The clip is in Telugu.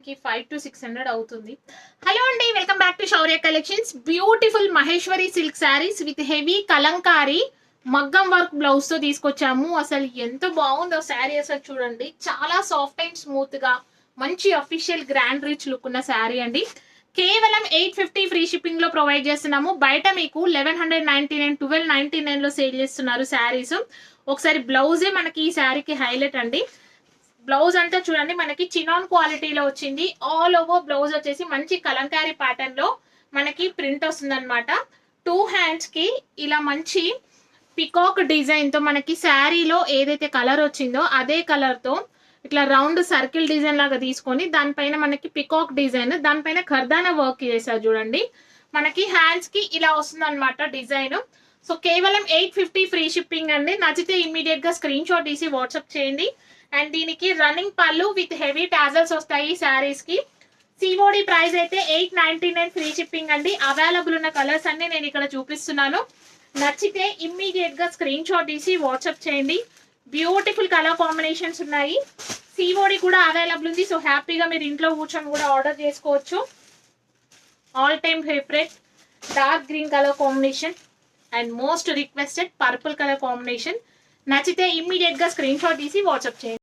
కి 5 to 600 అవుతుంది. హలో అండి, welcome back to Shaurya collections. Beautiful Maheshwari silk saris with heavy Kalamkari మగ్గం వర్క్ బ్లౌజ్ తో తీసుకొచ్చాము. అసలు ఎంత బాగుందో శారీ, అసలు చూడండి. చాలా సాఫ్ట్ అండ్ స్మూత్ గా మంచి అఫీషియల్ గ్రాండ్ రిచ్ లుక్ ఉన్న శారీ అండి. కేవలం 850 ఫ్రీ షిప్పింగ్ లో ప్రొవైడ్ చేస్తున్నాము. బయట మీకు 1199 1299 లో సేల్ చేస్తున్నారు శారీస్. ఒకసారి బ్లౌజే మనకి ఈ శారీకి హైలైట్ అండి. బ్లౌజ్ అంతా చూడండి, మనకి చినాన్ క్వాలిటీలో వచ్చింది. ఆల్ ఓవర్ బ్లౌజ్ వచ్చేసి మంచి కలంకారీ ప్యాటర్న్ లో మనకి ప్రింట్ వస్తుంది అనమాట. 2 హ్యాండ్స్ కి ఇలా మంచి పికాక్ డిజైన్ తో మనకి శారీలో ఏదైతే కలర్ వచ్చిందో అదే కలర్ తో ఇట్లా రౌండ్ సర్కిల్ డిజైన్ లాగా తీసుకొని దానిపైన మనకి పికాక్ డిజైన్, దానిపైన ఖర్దానా వర్క్ చేశారు చూడండి. మనకి హ్యాండ్స్ కి ఇలా వస్తుంది అనమాట డిజైన్. సో కేవలం 850 ఫ్రీ షిప్పింగ్ అండి. నచ్చితే ఇమ్మీడియట్ గా స్క్రీన్ షాట్ తీసి వాట్సాప్ చేయండి. అండ్ దీనికి రన్నింగ్ పళ్ళు విత్ హెవీ టాజల్స్ వస్తాయి శారీస్ కి. సిఓడి ప్రైస్ అయితే 899 ఫ్రీ షిప్పింగ్ అండి. అవైలబుల్ ఉన్న కలర్స్ అన్ని నేను ఇక్కడ చూపిస్తున్నాను. నచ్చితే ఇమ్మీడియట్ గా స్క్రీన్ షాట్ తీసి వాట్సాప్ చేయండి. బ్యూటిఫుల్ కలర్ కాంబినేషన్స్ ఉన్నాయి. సిఓడి కూడా అవైలబుల్ ఉంది. సో హ్యాపీగా మీరు ఇంట్లో కూర్చొని కూడా ఆర్డర్ చేసుకోవచ్చు. All time favourite dark green colour combination and most requested purple colour combination. నచ్చితే ఇమ్మీడియట్ గా స్క్రీన్ షాట్ తీసి వాట్సాప్ చేయండి.